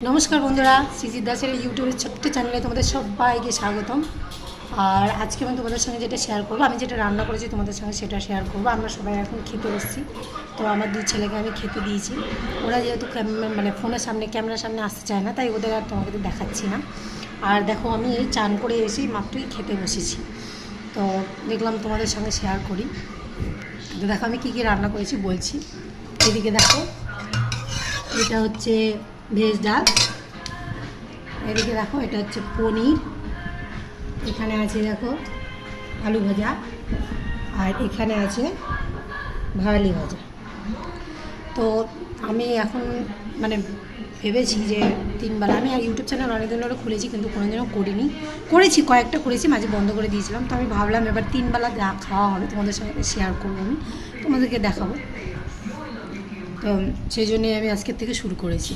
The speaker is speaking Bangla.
নমস্কার বন্ধুরা, সৃজিত দাসের ইউটিউবের ছোট্ট চ্যানেলে তোমাদের সবাইকে স্বাগতম। আর আজকে আমি তোমাদের সঙ্গে যেটা শেয়ার করবো, আমি যেটা রান্না করেছি তোমাদের সঙ্গে সেটা শেয়ার করবো। আমরা সবাই এখন খেতে বসছি, তো আমার দুই ছেলেকে আমি খেতে দিয়েছি। ওরা যেহেতু মানে ফোনের সামনে ক্যামেরার সামনে আসতে চায় না, তাই ওদের আর তোমাকে তো দেখাচ্ছি না। আর দেখো, আমি এই চান করে এসে মাত্রই খেতে বসেছি, তো দেখলাম তোমাদের সঙ্গে শেয়ার করি। তো দেখো আমি কী কী রান্না করেছি বলছি। এদিকে দেখো, এটা হচ্ছে ভেজ ডাল, এদিকে দেখো এটা হচ্ছে পনির, এখানে আছে দেখো আলু ভাজা, আর এখানে আছে ভাড়ালি ভাজা। তো আমি এখন মানে ভেবেছি যে তিনবেলা, আমি ইউটিউব চ্যানেল অনেকদিন ধরে খুলেছি কিন্তু কোনোদিনও করেছি কয়েকটা করেছি, মাঝে বন্ধ করে দিয়েছিলাম। তো আমি ভাবলাম এবার তিনবেলা যা খাওয়া হবে তোমাদের সঙ্গে শেয়ার করবো, আমি তোমাদেরকে দেখাবো। তো সেই জন্যই আমি আজকের থেকে শুরু করেছি।